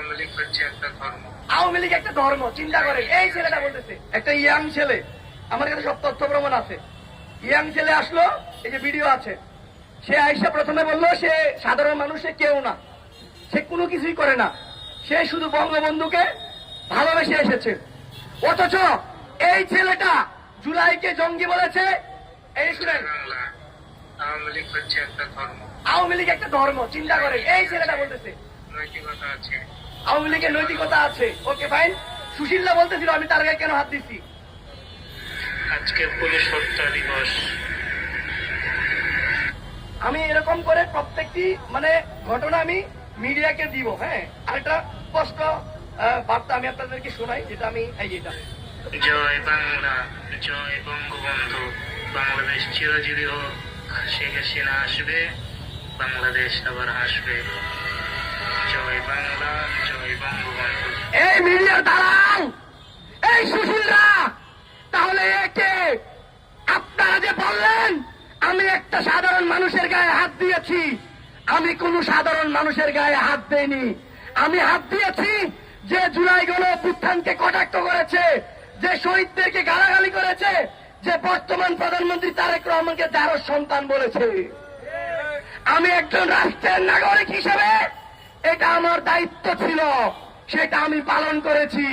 আওয়ামী লীগ হচ্ছে একটা ধর্ম। আওয়ামী লীগ একটা ধর্ম, চিন্তা করেন। এই ছেলেটা বলতেছে, একটা ইয়াং ছেলে, আমার কাছে সব তথ্য প্রমাণ আছে। ইয়াং ছেলে আসলো, এই যে ভিডিও আছে, সে আইসা প্রথমে বললো সে সাধারণ মানুষে কেউ না, সে কোনো কিছুই করে না, সে শুধু বঙ্গবন্ধুকে ভালোবেসে এসেছে। অথচ এই ছেলেটা জুলাইকে জঙ্গি বলেছে। এই শুনেন, বাংলা আওয়ামী লীগ হচ্ছে একটা ধর্ম, আওয়ামী লীগ একটা ধর্ম, চিন্তা করেন। এই ছেলেটা বলতেছে নৈতিকতা আছে। আওয়ামী লীগের নৈতিকতা আছে। Okay fine. সুশীলরা বলতেছিল আমি তার গায়ে কেন হাত দিচ্ছি। আজকে পুলিশ হত্যা দিবস। আমি এরকম করে প্রত্যেকটি ঘটনা আমি মিডিয়াকে দিব। হ্যাঁ, আরেকটা স্পষ্ট বার্তা আমি আপনাদেরকে শোনাই, যেটা আমি এটা জয় বাংলা, জয় বঙ্গবন্ধু। বাংলাদেশ চিরজীবী হোক, শেখ হাসিনা আসবে, বাংলাদেশ আবার আসবে। জয় বাংলা, জয় বঙ্গবন্ধু। এই মিডিয়ার দালাল, এই সুশীলরা, তাহলে একে আপনারা যে বললেন আমি একটা সাধারণ মানুষের গায়ে হাত দিয়েছি, আমি কোন সাধারণ মানুষের গায়ে হাত দেইনি। আমি হাত দিয়েছি যে জুলাই গণ অভ্যুত্থানকে কটাক্ষ করেছে, যে শহীদদেরকে গালাগালি করেছে, যে বর্তমান প্রধানমন্ত্রী তারেক রহমানকে যার সন্তান বলেছে। আমি একজন রাষ্ট্রের নাগরিক হিসেবে এটা আমার দায়িত্ব ছিল, সেটা আমি পালন করেছি।